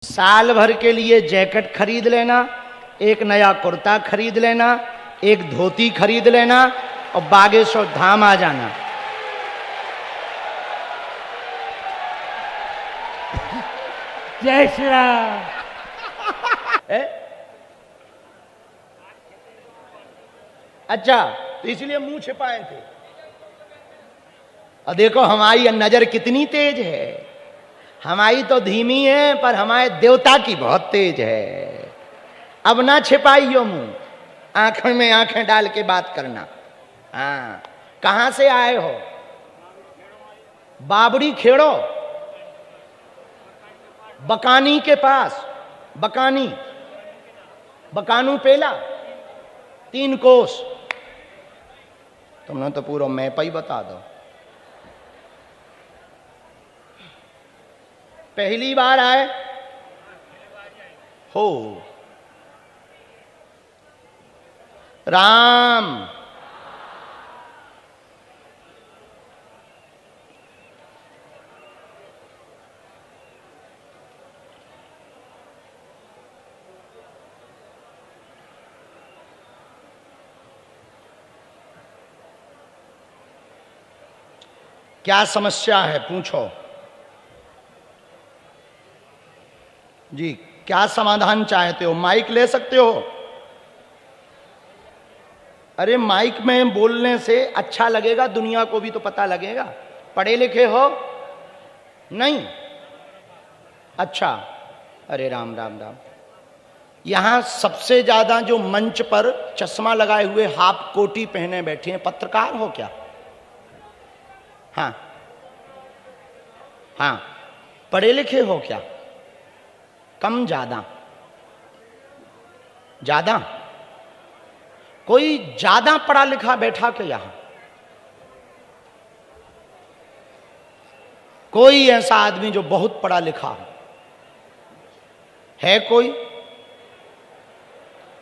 साल भर के लिए जैकेट खरीद लेना, एक नया कुर्ता खरीद लेना, एक धोती खरीद लेना और बागेश्वर धाम आ जाना। जय श्री राम। अच्छा, तो इसलिए मुंह छिपाए थे। और देखो हमारी नजर कितनी तेज है। हमारी तो धीमी है पर हमारे देवता की बहुत तेज है। अब ना छिपाइयो मुंह, आंखों में आंखें डाल के बात करना। हाँ, कहां से आए हो? बाबड़ी खेड़ो, बकानी के पास। बकानी, बकानू पेला, 3 कोस। तुमने तो पूरा मैप ही बता दो। पहली बार आए हो? राम क्या समस्या है? पूछो जी, क्या समाधान चाहते हो? माइक ले सकते हो? अरे माइक में बोलने से अच्छा लगेगा, दुनिया को भी तो पता लगेगा। पढ़े लिखे हो? नहीं? अच्छा, अरे राम राम राम। यहां सबसे ज्यादा जो मंच पर चश्मा लगाए हुए हाफ कोटी पहने बैठे हैं, पत्रकार हो क्या? हाँ हाँ, पढ़े लिखे हो क्या? कम ज्यादा? ज्यादा? कोई ज्यादा पढ़ा लिखा बैठा के यहां? कोई ऐसा आदमी जो बहुत पढ़ा लिखा हो? है कोई?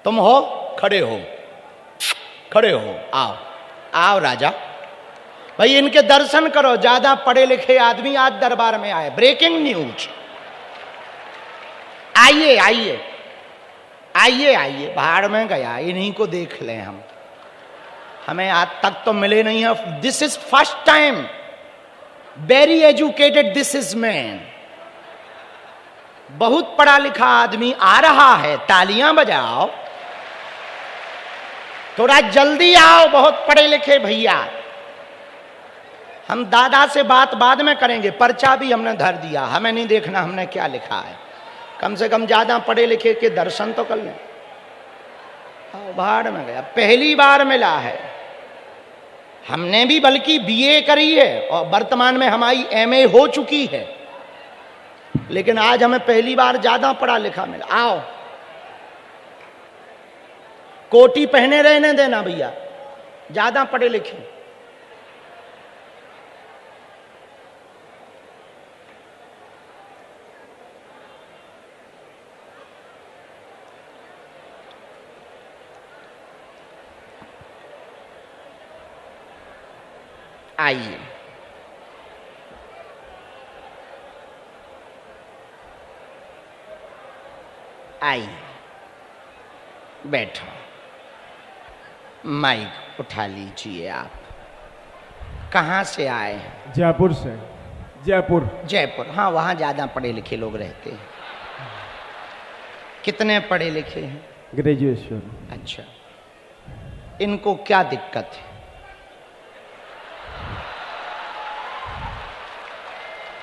तुम हो? खड़े हो, खड़े हो, आओ आओ राजा भाई, इनके दर्शन करो। ज्यादा पढ़े लिखे आदमी आज दरबार में आए। Breaking news. आइए आइए आइए आइए, भाड़ में गया, इन्हीं को देख लें हम। हमें आज तक तो मिले नहीं है। This is first time. Very educated this is man. बहुत पढ़ा लिखा आदमी आ रहा है। तालियां बजाओ, थोड़ा जल्दी आओ। बहुत पढ़े लिखे भैया। हम दादा से बात बाद में करेंगे। पर्चा भी हमने धर दिया, हमें नहीं देखना हमने क्या लिखा है। कम से कम ज्यादा पढ़े लिखे के दर्शन तो कर लें। भाड़ में गया, पहली बार मिला है। हमने भी बल्कि बीए करी है और वर्तमान में हमारी एमए हो चुकी है, लेकिन आज हमें पहली बार ज्यादा पढ़ा लिखा मिला। आओ, कोटी पहने रहने देना भैया, ज्यादा पढ़े लिखे। आइए, आइए, बैठो। माइक उठा लीजिए। आप कहाँ से आए हैं? जयपुर से। जयपुर। जयपुर, हाँ, वहाँ ज़्यादा पढ़े लिखे लोग रहते हैं। कितने पढ़े लिखे हैं? ग्रेजुएशन। अच्छा, इनको क्या दिक्कत है?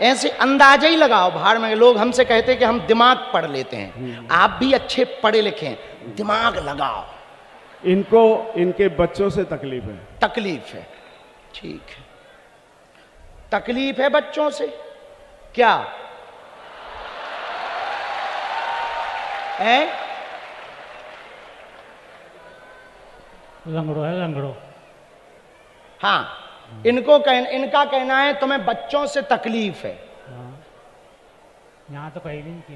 ऐसे अंदाजा ही लगाओ। भाड़ में लोग हमसे कहते हैं कि हम दिमाग पढ़ लेते हैं। आप भी अच्छे पढ़े लिखे हैं, दिमाग लगाओ। इनको इनके बच्चों से तकलीफ है। तकलीफ है, ठीक है। तकलीफ है बच्चों से? क्या है? लंगड़ो है, लंगड़ो। हाँ, इनका कहना है तुम्हें बच्चों से तकलीफ है। हाँ, यहाँ तो कहीं भी नहीं की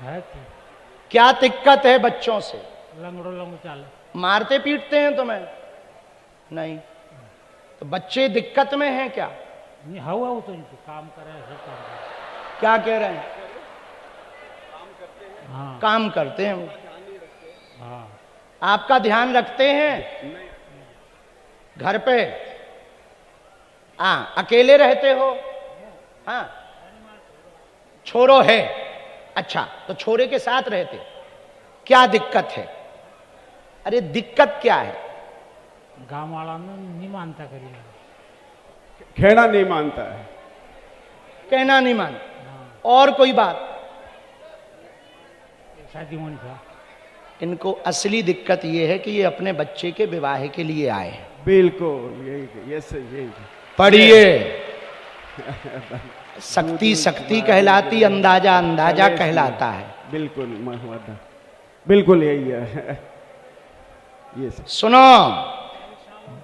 है। क्या दिक्कत है बच्चों से? लंगड़ो लंगड़ो चाल। मारते पीटते हैं तुम्हें? नहीं। तो बच्चे दिक्कत में हैं क्या? नहीं हवा हो तो इनको काम करे ऐसे काम करे। क्या कह रहे हैं? हाँ काम करते हैं वो। हाँ आपका ध्यान रखते हैं घर पे? हाँ, अकेले रहते हो? हाँ, छोरो है। अच्छा, तो छोरे के साथ रहते, क्या दिक्कत है? अरे दिक्कत क्या है? गाँव वाला नहीं मानता करी। खेड़ा नहीं मानता है। कहना नहीं मान। हाँ और कोई बात? शादी होनी था। इनको असली दिक्कत ये है कि ये अपने बच्चे के विवाह के लिए आए हैं। बिल्कुल यही, ये सही, यही। पढ़िए। शक्ति शक्ति कहलाती, अंदाजा अंदाजा कहलाता है। बिल्कुल महमद, बिल्कुल यही है। ये सही। सुनो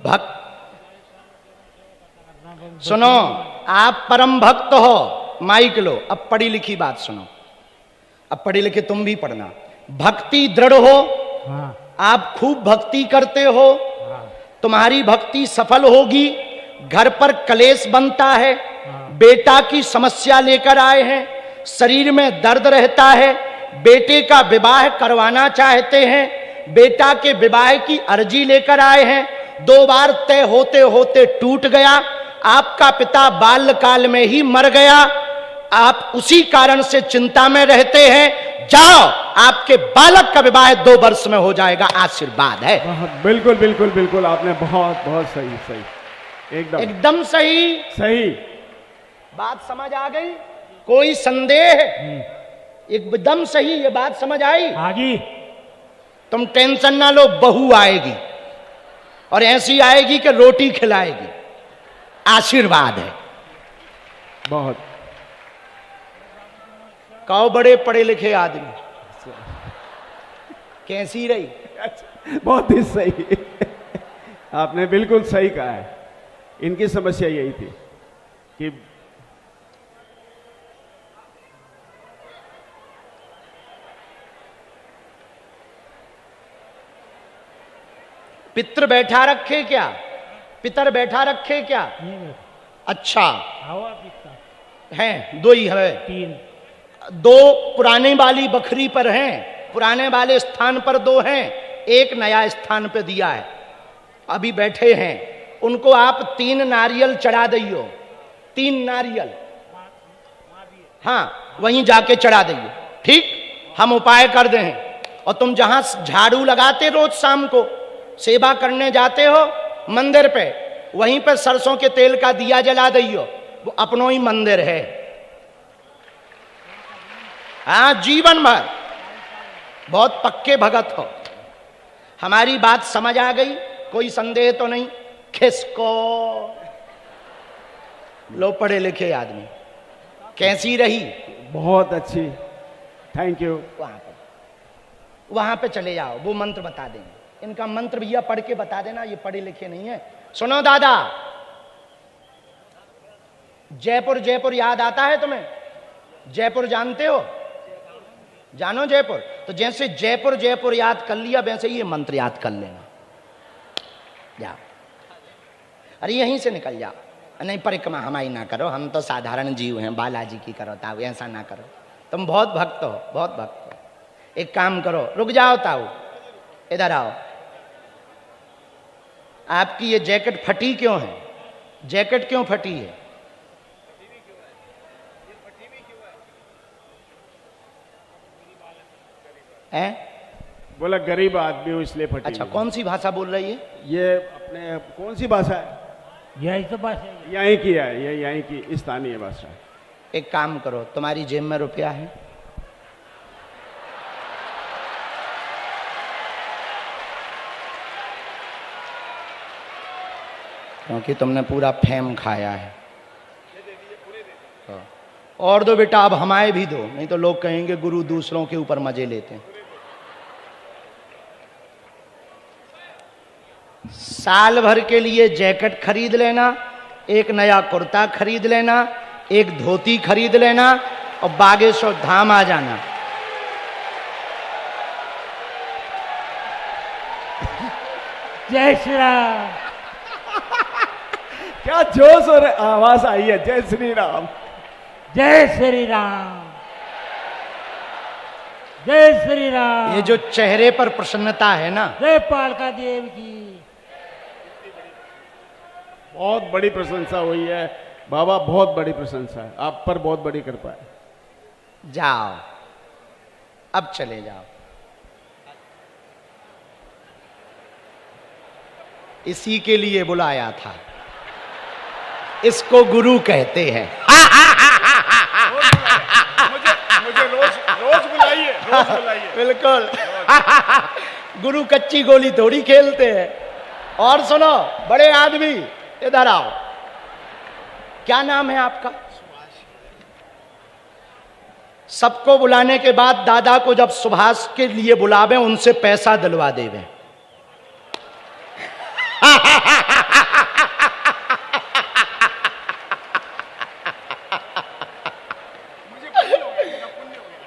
भक्त, सुनो, आप परम भक्त हो, माइक लो। अब पढ़ी लिखी बात सुनो, अब पढ़ी लिखी तुम भी पढ़ना। भक्ति दृढ़ हो, हाँ आप खूब भक्ति करते हो, हाँ तुम्हारी भक्ति सफल होगी। घर पर कलेश बनता है, हाँ। बेटा की समस्या लेकर आए हैं, शरीर में दर्द रहता है, बेटे का विवाह करवाना चाहते हैं, बेटा के विवाह की अर्जी लेकर आए हैं, 2 बार तय होते होते टूट गया, आपका पिता बाल्यकाल में ही मर गया, आप उसी कारण से चिंता में रहते हैं। जाओ, आपके बालक का विवाह 2 वर्ष में हो जाएगा, आशीर्वाद है। बिल्कुल बिल्कुल बिल्कुल, आपने बहुत बहुत सही सही, एकदम एकदम सही सही। बात समझ आ गई? कोई संदेह? एकदम सही, ये बात समझ आई? आगी तुम टेंशन ना लो, बहू आएगी और ऐसी आएगी कि रोटी खिलाएगी, आशीर्वाद है। बहुत कहो बड़े पढ़े लिखे आदमी, कैसी रही? बहुत ही सही। आपने बिल्कुल सही कहा है। इनकी समस्या यही थी कि पितर बैठा रखे क्या? पितर बैठा रखे क्या? नहीं बैठा। अच्छा, हवा पीता हैं 2 ही है। 3 2 पुराने वाली बखरी पर हैं, पुराने वाले स्थान पर 2 हैं, एक नया स्थान पर दिया है। अभी बैठे हैं, उनको आप 3 नारियल चढ़ा दियो, 3 नारियल, हाँ वहीं जाके चढ़ा दियो। ठीक, हम उपाय कर दें। और तुम जहां झाड़ू लगाते रोज शाम को, सेवा करने जाते हो मंदिर पे, वहीं पे सरसों के तेल का दिया जला दियो, वो अपनो ही मंदिर है। हाँ, जीवन भर बहुत पक्के भगत हो। हमारी बात समझ आ गई? कोई संदेह तो नहीं? खिसको लो पढ़े लिखे आदमी, कैसी रही? बहुत अच्छी, थैंक यू। वहां पे चले जाओ, वो मंत्र बता देंगे। इनका मंत्र भैया पढ़ के बता देना, ये पढ़े लिखे नहीं है। सुनो दादा, जयपुर जयपुर याद आता है तुम्हें? जयपुर जानते हो? जानो जयपुर? तो जैसे जयपुर जयपुर याद कर लिया, वैसे ये मंत्र याद कर लेना। जाओ, अरे यहीं से निकल जाओ। नहीं, परिक्रमा हमारी ना करो, हम तो साधारण जीव हैं, बालाजी की करो ताऊ, ऐसा ना करो। तुम बहुत भक्त हो, बहुत भक्त हो। एक काम करो, रुक जाओ ताऊ, इधर आओ। आपकी ये जैकेट फटी क्यों है? जैकेट क्यों फटी है? हैं? बोला गरीब आदमी हूं इसलिए फटी। अच्छा, कौन सी भाषा बोल रही है? ये अपने कौन सी भाषा है? यही तो बात है। यहीं की है, ये यहीं की स्थानीय भाषा है। एक काम करो, तुम्हारी जेब में रुपया है? क्योंकि तुमने पूरा फेम खाया है। और दो बेटा, अब हमारे भी दो, नहीं तो लोग कहेंगे गुरु दूसरों के ऊपर मजे लेते हैं। साल भर के लिए जैकेट खरीद लेना, एक नया कुर्ता खरीद लेना, एक धोती खरीद लेना और बागेश्वर धाम आ जाना। जय श्री राम। क्या जोश और आवाज आई है। जय श्री राम। जय श्री राम। जय श्री राम। ये जो चेहरे पर प्रसन्नता है ना, जय पालका देव की। बहुत बड़ी प्रशंसा हुई है बाबा, बहुत बड़ी प्रशंसा है, आप पर बहुत बड़ी कृपा है। जाओ अब चले जाओ। इसी के लिए बुलाया था, इसको गुरु कहते हैं। मुझे रोज बुलाइए, रोज बुलाइए। बिल्कुल। गुरु कच्ची गोली थोड़ी खेलते हैं। और सुनो बड़े आदमी, इधर आओ। क्या नाम है आपका? सबको बुलाने के बाद दादा को जब सुभाष के लिए बुलावे, उनसे पैसा दिलवा देवे।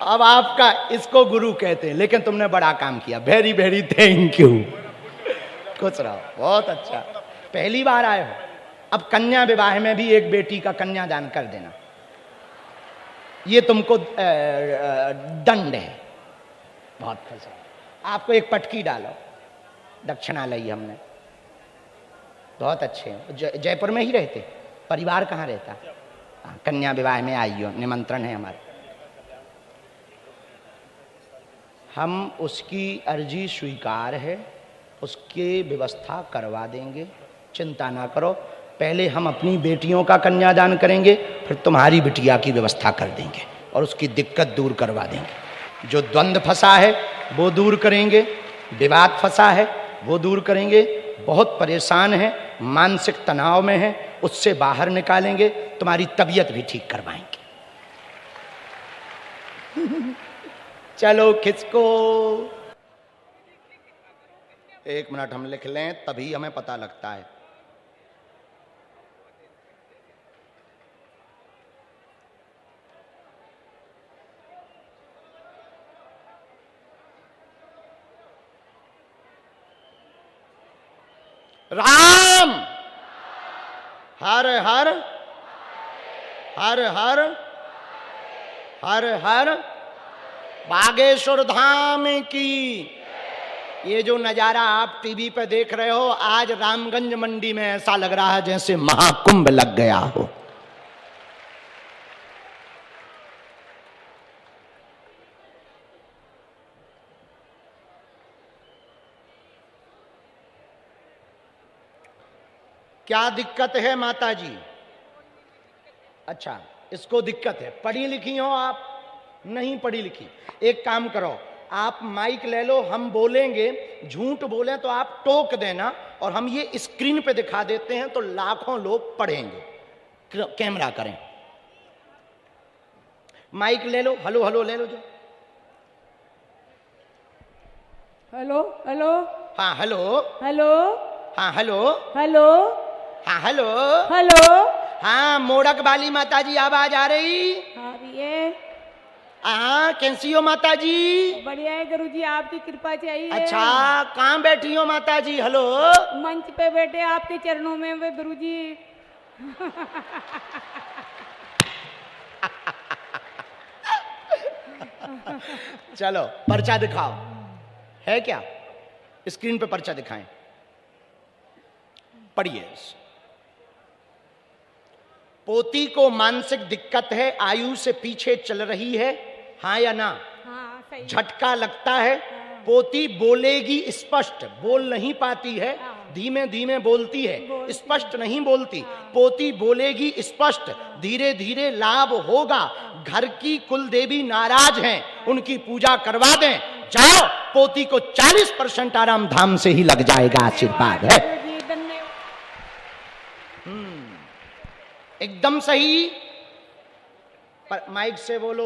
अब आपका, इसको गुरु कहते हैं, लेकिन तुमने बड़ा काम किया। Very very thank you. खुश रहो, बहुत अच्छा। पहली बार आए हो। अब कन्या विवाह में भी एक बेटी का कन्यादान कर देना, ये तुमको दंड है। बहुत खुश है। आपको एक पटकी डालो, दक्षिणा ली हमने। बहुत अच्छे हैं। जयपुर में ही रहते? परिवार कहाँ रहता? कन्या विवाह में आइयो, निमंत्रण है हमारे। हम उसकी अर्जी स्वीकार है, उसकी व्यवस्था करवा देंगे, चिंता ना करो। पहले हम अपनी बेटियों का कन्यादान करेंगे, फिर तुम्हारी बिटिया की व्यवस्था कर देंगे और उसकी दिक्कत दूर करवा देंगे। जो द्वंद्व फंसा है वो दूर करेंगे, विवाद फंसा है वो दूर करेंगे। बहुत परेशान है, मानसिक तनाव में है, उससे बाहर निकालेंगे, तुम्हारी तबीयत भी ठीक करवाएंगे। चलो खिसको। एक मिनट हम लिख लें, तभी हमें पता लगता है। राम हर हर हर हर हर हर बागेश्वर धाम की। ये जो नजारा आप टीवी पे देख रहे हो, आज रामगंज मंडी में ऐसा लग रहा है जैसे महाकुंभ लग गया हो। क्या दिक्कत है माता जी? अच्छा, इसको दिक्कत है। पढ़ी लिखी हो आप? नहीं पढ़ी लिखी। एक काम करो, आप माइक ले लो, हम बोलेंगे, झूठ बोलें तो आप टोक देना, और हम ये स्क्रीन पे दिखा देते हैं तो लाखों लोग पढ़ेंगे। कैमरा करें, माइक ले लो, हेलो हेलो ले लो जो। Hello hello. हाँ हेलो। हेलो। हाँ हेलो। हेलो। हाँ हेलो। हेलो। हाँ मोड़क वाली माता जी आवाज आ रही? हाँ ये। हाँ कैसी हो माता जी? बढ़िया है गुरुजी, आपकी कृपा चाहिए। अच्छा, कहाँ बैठी हो माता जी? हेलो। मंच पे बैठे आपके चरणों में वे गुरुजी। चलो पर्चा दिखाओ। है क्या? स्क्रीन पे पर्चा दिखाएं, पढ़िए। पोती को मानसिक दिक्कत है, आयु से पीछे चल रही है, हाँ या ना? हाँ सही। झटका लगता है। पोती बोलेगी स्पष्ट, बोल नहीं पाती है, धीमे धीमे बोलती है, स्पष्ट नहीं बोलती। पोती बोलेगी स्पष्ट, धीरे धीरे लाभ होगा। घर की कुल देवी नाराज हैं, उनकी पूजा करवा दें। जाओ, पोती को 40% आराम धाम से ही लग जाएगा, आशीर्वाद है। एकदम सही। पर माइक से बोलो।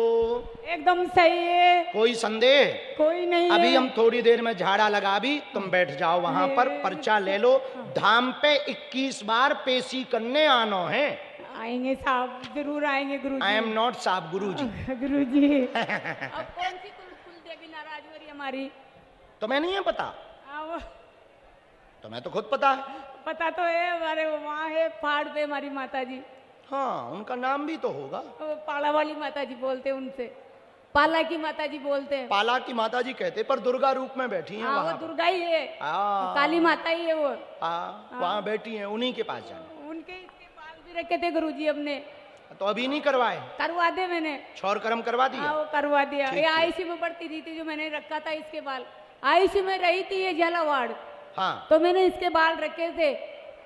एकदम सही है। कोई संदेह? कोई नहीं अभी है। हम थोड़ी देर में झाड़ा लगा भी, तुम बैठ जाओ वहां पर, पर्चा ले लो। धाम पे 21 बार पेशी करने आनो है। आएंगे साहब, जरूर आएंगे गुरुजी। आई एम नॉट साहब, गुरु जी। गुरुजी। अब कौन सी कुल देवी नाराज हो रही हमारी? तुम्हें नहीं है पता? अब तुम्हें तो खुद पता है। पता तो है, हमारे वहाँ है पहाड़ पे हमारी माता जी, हाँ उनका नाम भी तो होगा। वो पाला वाली माता जी बोलते हैं उनसे, पाला की माता जी बोलते हैं। पाला की माता जी कहते, पर दुर्गा रूप में बैठी हैं हाँ वो वहां। दुर्गा ही है, हाँ काली माता ही है वो। हाँ वहां बैठी हैं, उन्हीं के पास जाना। उनके इसके बाल भी रखे थे गुरुजी हमने, तो अभी नहीं करवाए? करवा दे मैंने। छौर कर्म करवा दिया? हाँ वो करवा दिया। ठीक ये है। आईसी में पड़ती थी जो मैंने रखा था इसके बाल, आईसी में रही थी ये झालावाड़, हाँ तो मैंने इसके बाल रखे थे।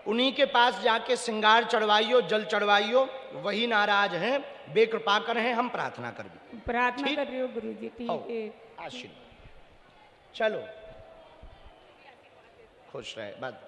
उन्हीं के पास जाके श्रृंगार चढ़वाइयो, जल चढ़वाइयो, वही नाराज हैं, बेकृपा कर हैं, हम प्रार्थना कर भी। प्रार्थना ठीक। कर रही हो गुरुजी, ठीक आओ, है। आशीर्वाद। चलो खुश रहे, बात